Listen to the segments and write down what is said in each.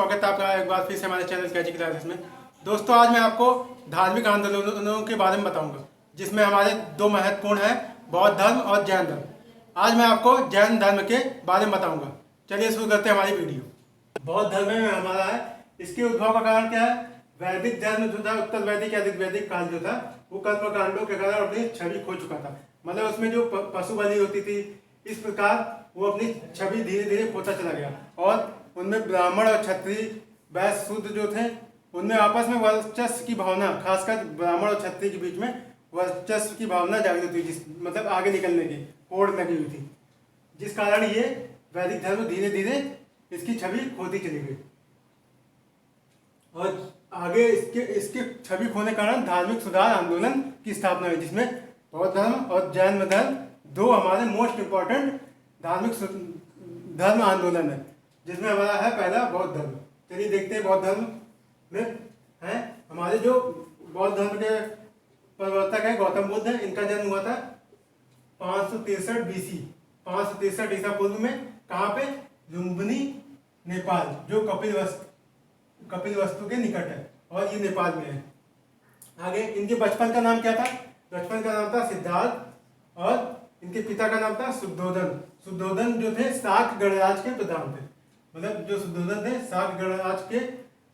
स्वागत है आपका एक बार फिर से हमारे चैनल कैची क्लासेस में। दोस्तों आज मैं आपको धार्मिक आंदोलनों के बारे में बताऊंगा, जिसमें हमारे दो महत्वपूर्ण हैं, बौद्ध धर्म और जैन धर्म। आज मैं आपको जैन धर्म के बारे में बताऊंगा। चलिए शुरू करते हैं हमारी वीडियो। बौद्ध धर्म में हमारा है, इसके उद्भव का कारण क्या है? वैदिक धर्म जो था, उत्तर वैदिक या वैदिक काल जो था, वो कर्मकांडों के कारण अपनी छवि खो चुका था। मतलब उसमें जो पशु बलि होती थी, इस प्रकार वो अपनी छवि धीरे धीरे खोता चला गया और उनमें ब्राह्मण और क्षत्रिय वैश्य शूद्र जो थे, उनमें आपस में वर्चस्व की भावना, खासकर ब्राह्मण और क्षत्रिय के बीच में वर्चस्व की भावना जागृत हुई, जिस मतलब आगे निकलने की होड़ लगी हुई थी, जिस कारण ये वैदिक धर्म धीरे धीरे इसकी छवि खोती चली गई। और आगे इसके इसके छवि खोने के कारण धार्मिक सुधार आंदोलन की स्थापना हुई, जिसमें बौद्ध धर्म और जैन धर्म दो हमारे मोस्ट इम्पोर्टेंट धार्मिक धर्म आंदोलन है, जिसमें हमारा है पहला बौद्ध धर्म। चलिए देखते हैं बौद्ध धर्म में है हमारे जो बौद्ध धर्म के प्रवर्तक है गौतम बुद्ध है। इनका जन्म हुआ था 563 BC, 563 ईसा पूर्व में। कहाँ पे? लुम्बिनी, नेपाल, जो कपिलवस्तु के निकट है और ये नेपाल में है। आगे इनके बचपन का नाम क्या था? बचपन का नाम था सिद्धार्थ और इनके पिता का नाम था शुद्धोधन। शुद्धोधन जो थे शाक गणराज के प्रधान थे, मतलब जो शुद्धोधन थे शाक गणराज के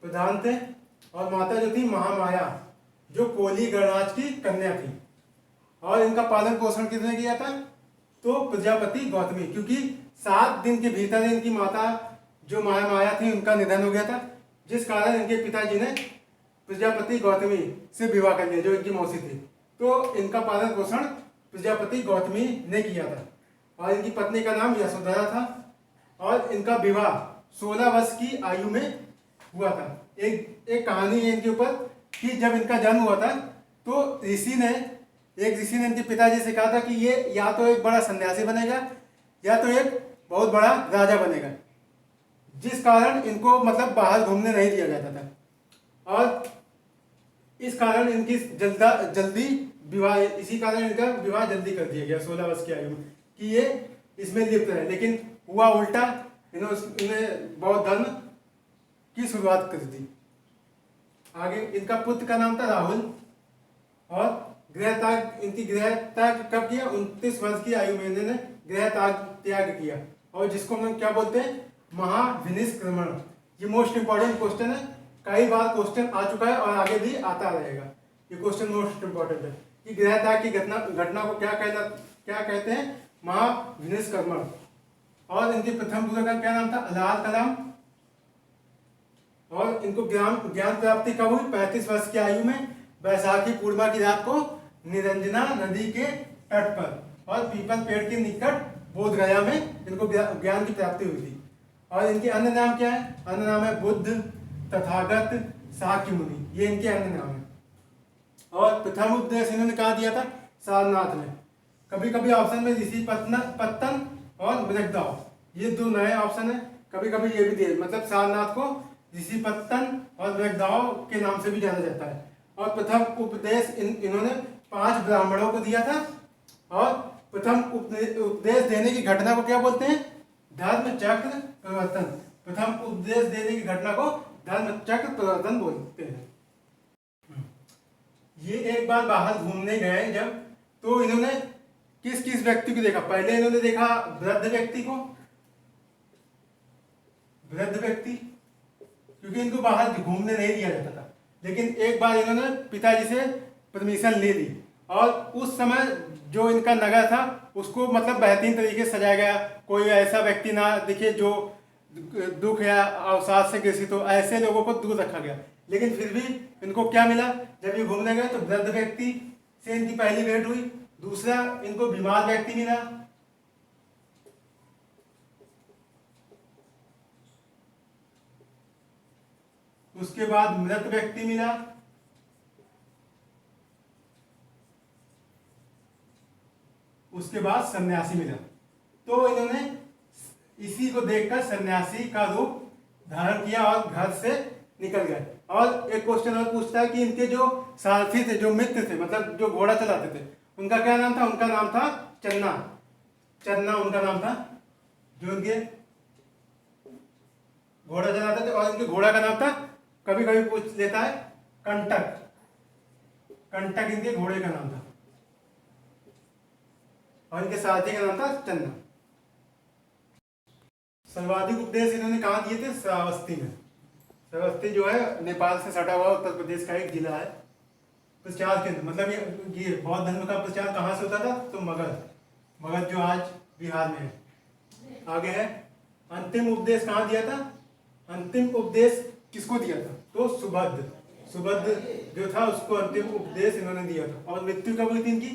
प्रधान थे। और माता जो थी महामाया, जो कोली गणराज की कन्या थी। और इनका पालन पोषण किसने किया था? तो प्रजापति गौतमी, क्योंकि 7 दिन के भीतर इनकी माता जो महामाया थी उनका निधन हो गया था, जिस कारण इनके पिताजी ने प्रजापति गौतमी से विवाह कर लिया, जो इनकी मौसी थी। तो इनका पालन पोषण प्रजापति गौतमी ने किया था। और इनकी पत्नी का नाम यशोधरा था। और इनका विवाह 16 वर्ष की आयु में हुआ था। एक कहानी है इनके ऊपर कि जब इनका जन्म हुआ था तो एक ऋषि ने इनके पिताजी से कहा था कि ये या तो एक बड़ा सन्यासी बनेगा या तो एक बहुत बड़ा राजा बनेगा, जिस कारण इनको मतलब बाहर घूमने नहीं दिया जाता था। और इस कारण इनकी जल्दी विवाह, इसी कारण इनका विवाह जल्दी कर दिया गया 16 वर्ष की आयु में, कि ये इसमें लिप्त रहे। लेकिन हुआ उल्टा, इन्हें बौद्ध धर्म की शुरुआत कर दी। आगे इनका पुत्र का नाम था राहुल। और इनकी गृह त्याग कब किया? 29 वर्ष की आयु में इन्होंने गृह त्याग किया, और जिसको हम क्या बोलते हैं? महाविनिष्क्रमण। ये मोस्ट इंपॉर्टेंट क्वेश्चन है, कई बार क्वेश्चन आ चुका है और आगे भी आता रहेगा। ये क्वेश्चन मोस्ट इंपॉर्टेंट है कि गृह त्याग की घटना को क्या कहते हैं? महाविनिष्क्रमण। और इनके प्रथम गुरु का क्या नाम था? अलाल कलाम। और इनको ज्ञान प्राप्ति कब हुई? 35 वर्ष की आयु में, वैशाखी पूर्णिमा की रात को निरंजना नदी के तट पर और पीपल पेड़ के निकट बोध गया में इनको ज्ञान की प्राप्ति हुई थी। और इनके अन्य नाम क्या है? अन्य नाम है बुद्ध, तथागत, शाक्य मुनि। ये इनके अन्य नाम है। और प्रथम उपदेश इन्होंने कहा दिया था? सारनाथ में। कभी कभी ऑप्शन में ऋषि पत्तन और मृगदाव, ये दो नए ऑप्शन है। कभी कभी ये भी दिए, मतलब सारनाथ को ऋषि पत्तन और मृगदाव के नाम से भी जाना जाता है। और प्रथम उपदेश इन्होंने 5 ब्राह्मणों को दिया था। और प्रथम उपदेश देने की घटना को क्या बोलते हैं? धर्म चक्र प्रवर्तन। प्रथम उपदेश देने की घटना को धर्म चक्र प्रवर्तन बोलते हैं। ये एक बार बाहर घूमने गए जब, तो इन्होंने किस व्यक्ति को देखा? पहले इन्होंने देखा वृद्ध व्यक्ति को, क्योंकि इनको बाहर घूमने नहीं दिया जाता था। लेकिन एक बार इन्होंने पिताजी से परमिशन ले ली, और उस समय जो इनका नगर था उसको मतलब बेहतरीन तरीके से सजाया गया। कोई ऐसा व्यक्ति ना दिखे जो दुख या अवसाद से ग्रसित हो, ऐसे लोगों को दूर रखा गया। लेकिन फिर भी इनको क्या मिला? जब ये घूमने गए तो वृद्ध व्यक्ति से इनकी पहली भेंट हुई। दूसरा, इनको बीमार व्यक्ति मिला। उसके बाद मृत व्यक्ति मिला। उसके बाद सन्यासी मिला। तो इन्होंने इसी को देखकर सन्यासी का रूप धारण किया और घर से निकल गए। और एक क्वेश्चन और पूछता है कि इनके जो सारथी थे, जो मित्र थे, मतलब जो घोड़ा चलाते थे, उनका क्या नाम था? उनका नाम था चन्ना उनका नाम था। जो उनके घोड़ा चलाते थे, और इनके घोड़ा का नाम था, कभी कभी पूछ लेता है, कंटक। कंटक इनके घोड़े का नाम था, और इनके सारथी का नाम था चंदा। सर्वाधिक उपदेश इन्होंने कहाँ दिए थे? श्रावस्ती में। श्रावस्ती जो है नेपाल से सटा हुआ उत्तर प्रदेश का एक जिला है। प्रचार केंद्र, मतलब ये बौद्ध धर्म का प्रचार कहाँ से होता था? तो मगध, मगध जो आज बिहार में है। आगे है, अंतिम उपदेश कहाँ दिया था? अंतिम उपदेश किसको दिया था? तो सुभद्र। सुभद्र जो था उसको अंतिम उपदेश इन्होंने दिया था। और मृत्यु कब हुई थी इनकी?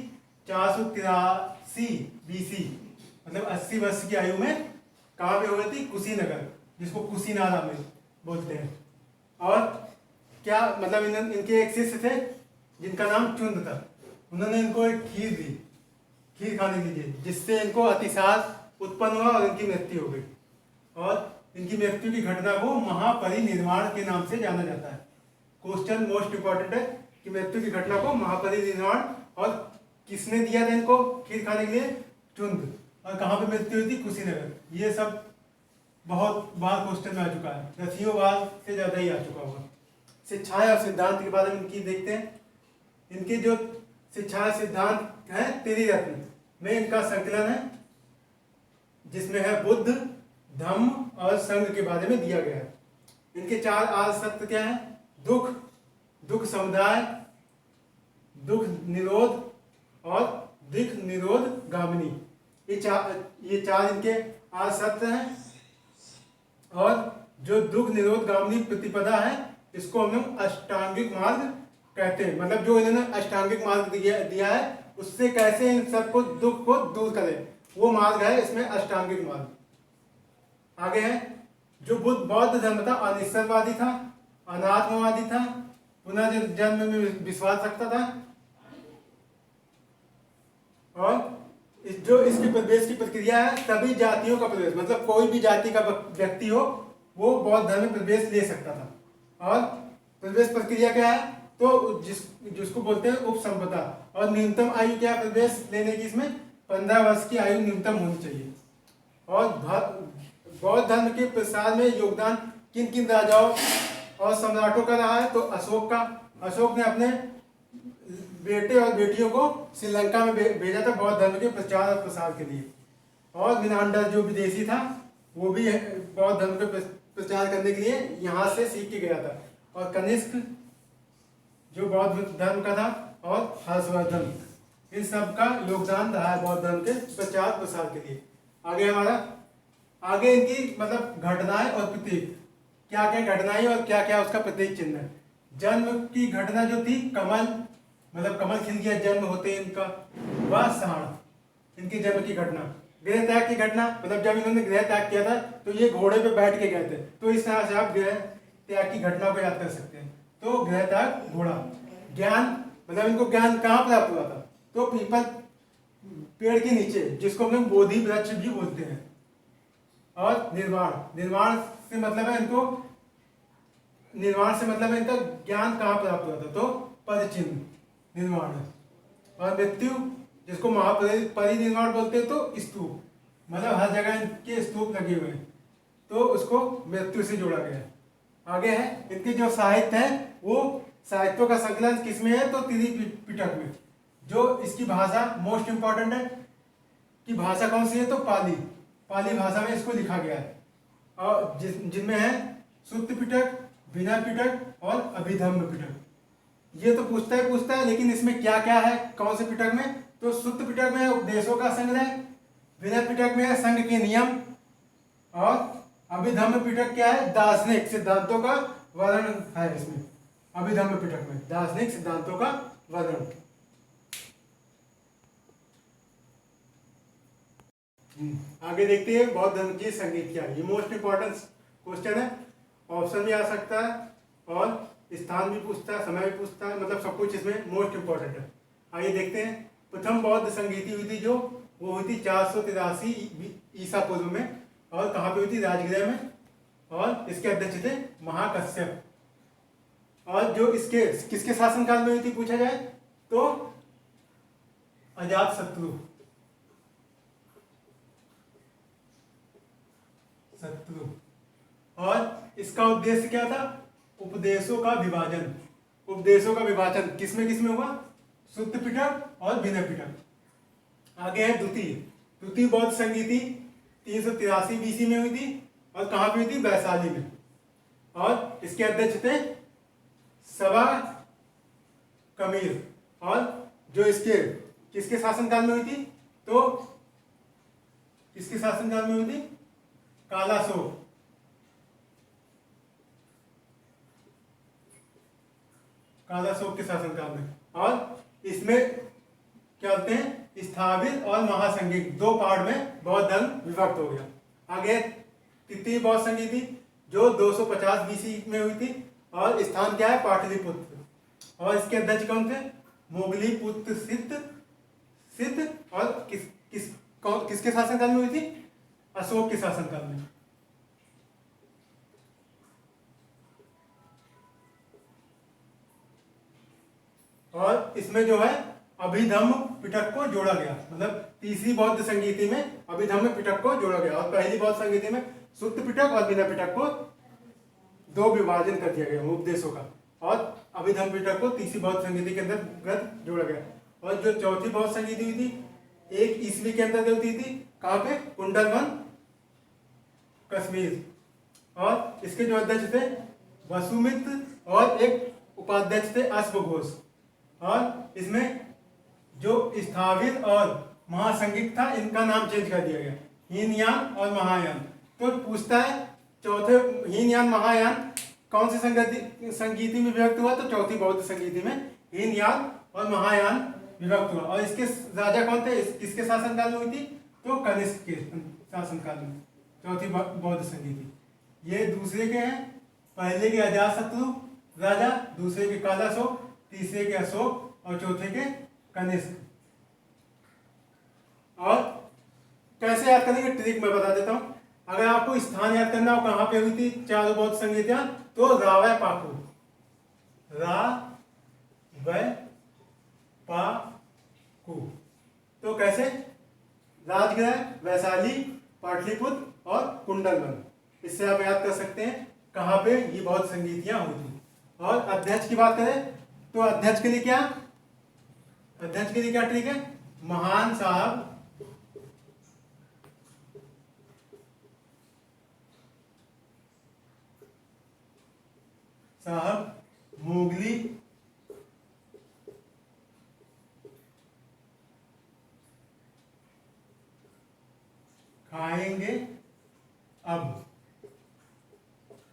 483 BC, मतलब 80 वर्ष की आयु में। कहाँ पे हो गई थी? कुशीनगर, जिसको कुशीनारा में बोलते हैं। और क्या मतलब इनके एक शिष्य थे जिनका नाम चुंद था। उन्होंने इनको एक खीर दी, खीर खाने के लिए, जिससे इनको अतिसार उत्पन्न हुआ और इनकी मृत्यु हो गई। और इनकी मृत्यु की घटना को महापरिनिर्वाण के नाम से जाना जाता है। क्वेश्चन मोस्ट इंपॉर्टेंट है कि मृत्यु की घटना को महापरिनिर्वाण, और किसने दिया था इनको खीर खाने के लिए? चुंद। और कहाँ पे मृत्यु हुई थी? कुशीनगर। ये सब बहुत बार क्वेश्चन में आ चुका है, 10 बार से ज्यादा ही आ चुका होगा। शिक्षाएं और सिद्धांत के बारे में इनकी देखते हैं। इनके जो शिक्षा सिद्धांत है, त्रिरत्न में इनका संकलन है, जिसमें है बुद्ध, धम्म और संघ के बारे में दिया गया है। इनके 4 आर्य सत्य क्या है? दुख, दुख समुदाय, दुख निरोध और दिख निरोध गामिनी। ये चार इनके आर्य सत्य हैं। और जो दुख निरोध गामिनी प्रतिपदा है, इसको हम लोग अष्टांगिक मार्ग कहते हैं। मतलब जो इन्होंने अष्टांगिक मार्ग दिया है, उससे कैसे इन सबको दुख को दूर करें, वो मार्ग है इसमें अष्टांगिक मार्ग। आगे है, जो बौद्ध धर्म था अनिश्चयवादी था, अनात्मवादी था, पुनर्जन्म में विश्वास रखता था। और जो इसकी प्रवेश की प्रक्रिया है, सभी जातियों का प्रवेश, मतलब कोई भी जाति का व्यक्ति हो वो बौद्ध धर्म में प्रवेश ले सकता था। और प्रवेश प्रक्रिया क्या है? तो जिसको बोलते हैं उपसंपदा। और न्यूनतम आयु क्या है प्रवेश लेने की? इसमें 15 वर्ष की आयु न्यूनतम होनी चाहिए। और बौद्ध धर्म के प्रसार में योगदान किन किन राजाओं और सम्राटों का रहा है? तो अशोक का। अशोक ने अपने बेटे और बेटियों को श्रीलंका में भेजा था बौद्ध धर्म के प्रचार और प्रसार के लिए। और मिनांडर जो विदेशी था, वो भी बौद्ध धर्म के प्रचार करने के लिए यहाँ से सीख के गया था। और कनिष्क जो बौद्ध धर्म का था, और हर्षवर्धन, इन सब का योगदान रहा है बौद्ध धर्म के प्रचार प्रसार के लिए। आगे हमारा, आगे इनकी मतलब घटनाएं और प्रतीक, क्या क्या घटनाएं और क्या क्या उसका प्रतीक चिन्ह है। जन्म की घटना जो थी, कमल, मतलब कमल खिल गया, जन्म होते इनका। वह साण, इनके जन्म की घटना। गृह त्याग की घटना, मतलब जब इन्होंने गृह त्याग किया था तो ये घोड़े पे बैठ के गए थे, तो इस तरह से आप गृह त्याग की घटना को याद कर सकते हैं। तो गृह त्याग, घोड़ा। ज्ञान, मतलब इनको ज्ञान कहाँ प्राप्त हुआ था? तो पीपल पेड़ के नीचे, जिसको हम लोग बोधि वृक्ष भी बोलते हैं। और निर्वाण, निर्वाण से मतलब है इनको, निर्वाण से मतलब है इनका ज्ञान कहाँ प्राप्त हुआ था? तो पदचिन्ह, निर्वाण। और मृत्यु, जिसको महापरिनिर्वाण बोलते हैं, तो स्तूप, मतलब हर जगह इनके स्तूप लगे हुए हैं, तो उसको मृत्यु से जोड़ा गया है। आगे है, इनके जो साहित्य है वो साहित्यों का संकलन किसमें है? तो त्रिपिटक में। जो इसकी भाषा मोस्ट इंपॉर्टेंट है कि भाषा कौन सी है? तो पाली, पाली भाषा में इसको लिखा गया है। और जिनमें है सुत्त पिटक, विनय पिटक और अभिधम्म पिटक। ये तो पूछता है, लेकिन इसमें क्या क्या है, कौन से पिटक में? तो सुत्त पिटक में उपदेशों का संग्रह, विनय पिटक में संघ के नियम, और अभिधम्म पिटक क्या है? दार्शनिक सिद्धांतों का वर्णन है इसमें। अभिधम्म पिटक में दार्शनिक सिद्धांतों का वर्णन। आगे देखते हैं बौद्ध धर्म की संगीत क्या है। ये मोस्ट इंपॉर्टेंट क्वेश्चन है, ऑप्शन भी आ सकता है और स्थान भी पूछता है, समय भी पूछता है, मतलब सब कुछ इसमें मोस्ट इंपॉर्टेंट है। आइए देखते हैं। प्रथम बौद्ध संगीति हुई थी जो, वो हुई थी 483 ईसा पूर्व में। और कहाँ पे हुई थी? राजगृह में। और इसके अध्यक्ष थे महाकश्यप। और जो इसके किसके शासनकाल में हुई थी पूछा जाए तो अजातशत्रु, और इसका उद्देश्य क्या था? उपदेशों का विभाजन। उपदेशों का विभाजन किसमें हुआ? शुद्ध पिटक और भिन्न पिटक। आगे है द्वितीय। द्वितीय बौद्ध संगीति 383 बीसी में हुई थी और कहाँ पे हुई थी? वैशाली में। और इसके अध्यक्ष थे सबा कमीर। और जो इसके किसके शासनकाल में हुई थी? तो किसके शासनकाल में हुई थी? कालाशोक। कालाशोक के शासनकाल में। और इसमें क्या होते हैं? स्थापित और महासंगीत, दो पार्ट में बौद्ध धर्म विभक्त हो गया। आगे तृतीय बौद्ध संगीति जो 250 बीसी में हुई थी और स्थान क्या है? पाटलिपुत्र। और इसके अध्यक्ष कौन थे? मोगली पुत्र सिद्ध। और किसके शासनकाल में हुई थी? अशोक के शासनकाल में। और इसमें जो है अभिधम्म पिटक को जोड़ा गया, मतलब तीसरी बौद्ध संगीति में अभिधम्म पिटक को जोड़ा गया। और पहली बौद्ध संगीति में शुद्ध पिटक और बिना पिटक को दो विभाजन कर दिया गया उपदेशों का। और अभिधम्म पिटक को तीसरी बौद्ध संगीति के अंतर्गत जोड़ा गया। और जो चौथी बौद्ध संगीति हुई थी 1 ईस्वी के अंतर्गत हुई थी। कहाँ पे? कुंडलवन, कश्मीर। और इसके जो अध्यक्ष थे वसुमित्र और एक उपाध्यक्ष थे अश्वघोष। और इसमें जो स्थापित और महासंगीत था इनका नाम चेंज कर दिया गया, हीनयान और महायान। तो पूछता है चौथे हीनयान महायान कौन सी संगीति में विभक्त हुआ? तो चौथी बौद्ध संगीति में हीनयान और महायान विभक्त हुआ। और इसके राजा कौन थे? किसके शासनकाल में हुई थी? तो कनिष्क के शासनकाल में चौथी बौद्ध संगीति। ये दूसरे के हैं, पहले के अजातशत्रु राजा, दूसरे के कालाशोक, तीसरे के अशोक और चौथे के कनिष्क। और कैसे याद करने की ट्रिक मैं बता देता हूं। अगर आपको स्थान याद करना हो कहां पे हुई थी चारों बौद्ध संगीतियां, तो रावय पाकू, पाकू। तो कैसे? राजगृह, वैशाली, पाटलिपुत्र और कुंडलवन। इससे आप याद कर सकते हैं कहां पे ये बौद्ध संगीतियां हुई थी। और अध्यक्ष की बात करें तो अध्यक्ष के लिए क्या ट्रिक है? महान साहब मोगली खाएंगे अब।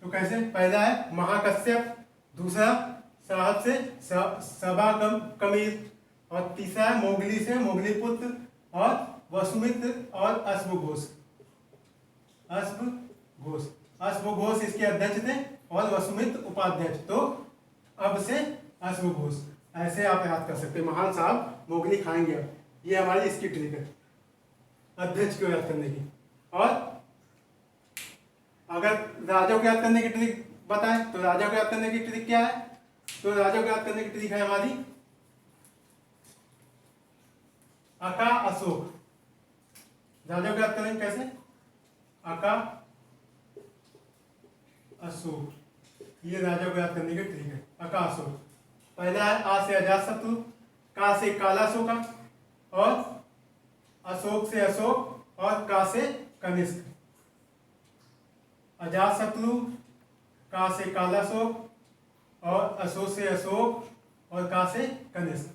तो कैसे? पहला है महाकश्यप, दूसरा साहब से सबा कमीर, और तीसरा है मोगली से मोगलीपुत्र, और वसुमित्र और अश्वघोष। अश्वघोष इसके अध्यक्ष थे और वसुमित्र उपाध्यक्ष। तो अब से अश्वघोष। ऐसे आप याद कर सकते हैं, महान साहब मोगली खाएंगे अब। ये हमारी इसकी ट्रिक है अध्यक्ष को याद करने की। और अगर राजा को याद करने की ट्रिक बताएं तो राजा को याद करने की ट्रिक क्या है? तो राजा को याद करने की ट्रिक है हमारी अका अशोक। राजा को याद करेंगे कैसे? अका अशोक। ये राजा को याद करने की ट्रिक है, अका अशोक। पहला है आ से अजातशत्रु, का से कालाशोका, और अशोक से अशोक, और का से कनिष्क। अजातशत्रु, का से कालाशोक, और अशोक से अशोक, और का से कनिष्क।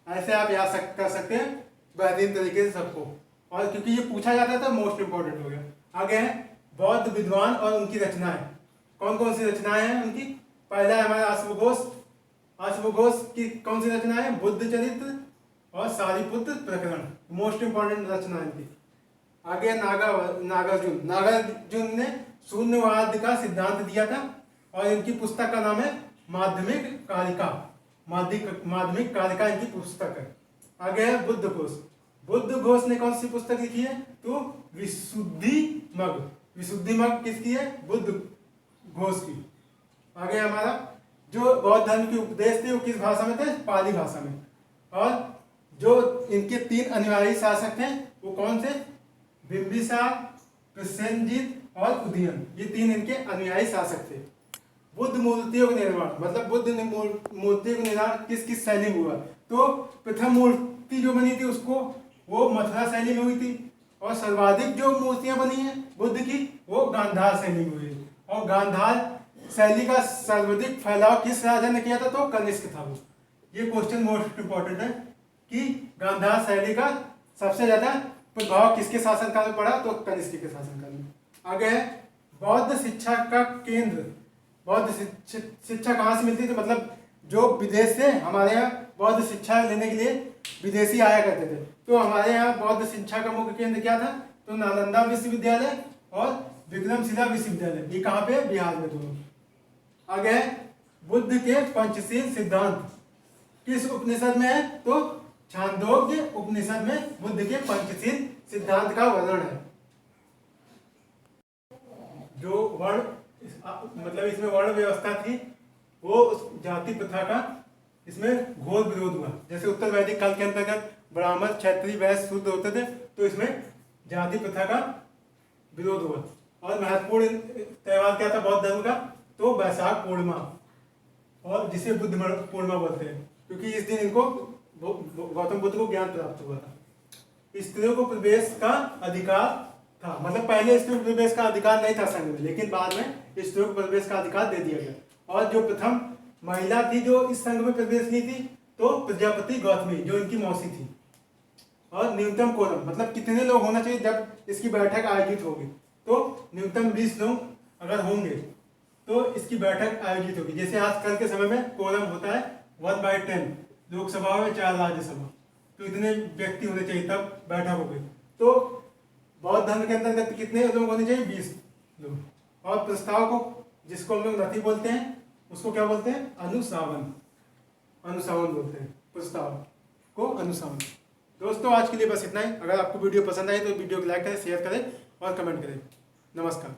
ऐसे आप याद कर सकते हैं बेहतरीन तरीके से सबको। और क्योंकि ये पूछा जाता है तो मोस्ट इंपॉर्टेंट हो गया। आगे है बौद्ध विद्वान और उनकी रचनाएं। कौन कौन सी रचनाएं हैं उनकी? पहला है हमारा अश्वघोष। अश्वघोष की कौन सी रचना है? बुद्ध चरित्र और सारिपुत्र प्रकरण, मोस्ट इंपॉर्टेंट रचना है इनकी। आगे नागार्जुन। नागार्जुन ने शून्यवाद का सिद्धांत दिया था और इनकी पुस्तक का नाम है माध्यमिक कारिका। माध्यमिक कारिका इनकी पुस्तक है। आगे है बुद्ध घोष। बुद्ध घोष ने कौन सी पुस्तक लिखी है? तो विशुद्धि मग किसकी है? बुद्ध घोष की। आगे हमारा जो बौद्ध धर्म के उपदेश थे वो किस भाषा में थे? पाली भाषा में। और जो इनके 3 अनुयायी शासक थे वो कौन से? बिंबिसार, प्रसेनजीत और उदयन, ये 3 इनके अनुयायी शासक थे। बुद्ध मूर्तियों का निर्माण, मतलब बुद्ध ने मूर्तियों का निर्माण किस किस शैली में हुआ? तो प्रथम मूर्ति जो बनी थी उसको वो मथुरा शैली में हुई थी, और सर्वाधिक जो मूर्तियां बनी हैं बुद्ध की वो गांधार शैली में हुई है। और गांधार शैली का सर्वाधिक फैलाव किस राजा ने किया था? तो कनिष्क था वो। ये क्वेश्चन मोस्ट इंपॉर्टेंट है कि गांधार शैली का सबसे ज्यादा प्रभाव किसके शासनकाल में पड़ा? तो कनिष्क के शासनकाल में। आगे है बौद्ध शिक्षा का केंद्र। बौद्ध शिक्षा कहाँ से मिलती थी? मतलब जो विदेश से हमारे यहाँ बौद्ध शिक्षा लेने के लिए विदेशी आया करते थे, तो हमारे यहाँ बौद्ध शिक्षा का मुख्य केंद्र क्या था? तो नालंदा विश्वविद्यालय और विक्रमशिला विश्वविद्यालय। ये कहाँ पे? बिहार में दोनों। आगे है बुद्ध के पंचशील सिद्धांत किस उपनिषद में है? तो छांदोग्य उपनिषद में बुद्ध के पंचशील सिद्धांत का वर्णन है। जो वर्ण मतलब इसमें वर्ण व्यवस्था थी वो जाति प्रथा का इसमें घोर विरोध हुआ। जैसे उत्तर वैदिक काल के अंतर्गत ब्राह्मण क्षत्रिय वैश्य शूद्र होते थे, तो इसमें जाति प्रथा का विरोध हुआ। और महत्वपूर्ण त्योहार क्या था बौद्ध धर्म का? तो वैशाख पूर्णिमा, और जिसे बुद्ध पूर्णिमा बोलते हैं, क्योंकि इस दिन इनको गौतम बुद्ध को ज्ञान प्राप्त हुआ था। स्त्रियों को प्रवेश का अधिकार था, मतलब पहले स्त्रियों को प्रवेश का अधिकार नहीं था संघ में, लेकिन बाद में स्त्रियों को प्रवेश का अधिकार दे दिया गया। और जो प्रथम महिला थी जो इस संघ में प्रवेश की थी, तो प्रजापति गौतमी, जो इनकी मौसी थी। और न्यूनतम कोरम, मतलब कितने लोग होना चाहिए जब इसकी बैठक आयोजित होगी? तो न्यूनतम 20 लोग अगर होंगे तो इसकी बैठक आयोजित होगी। जैसे आजकल के समय में कोरम होता है 1/10, लोकसभा में 4 राज्यसभा, तो इतने व्यक्ति होने चाहिए तब बैठक होगी। तो बौद्ध धर्म के अंतर्गत कितने लोग होने चाहिए? 20 लोग। और प्रस्ताव को, जिसको हम लोग नथी बोलते हैं, उसको क्या बोलते हैं? अनुसावन। अनुसावन बोलते हैं प्रस्ताव को, अनुसावन। दोस्तों आज के लिए बस इतना ही। अगर आपको वीडियो पसंद आई तो वीडियो को लाइक करें, शेयर करें और कमेंट करें। नमस्कार।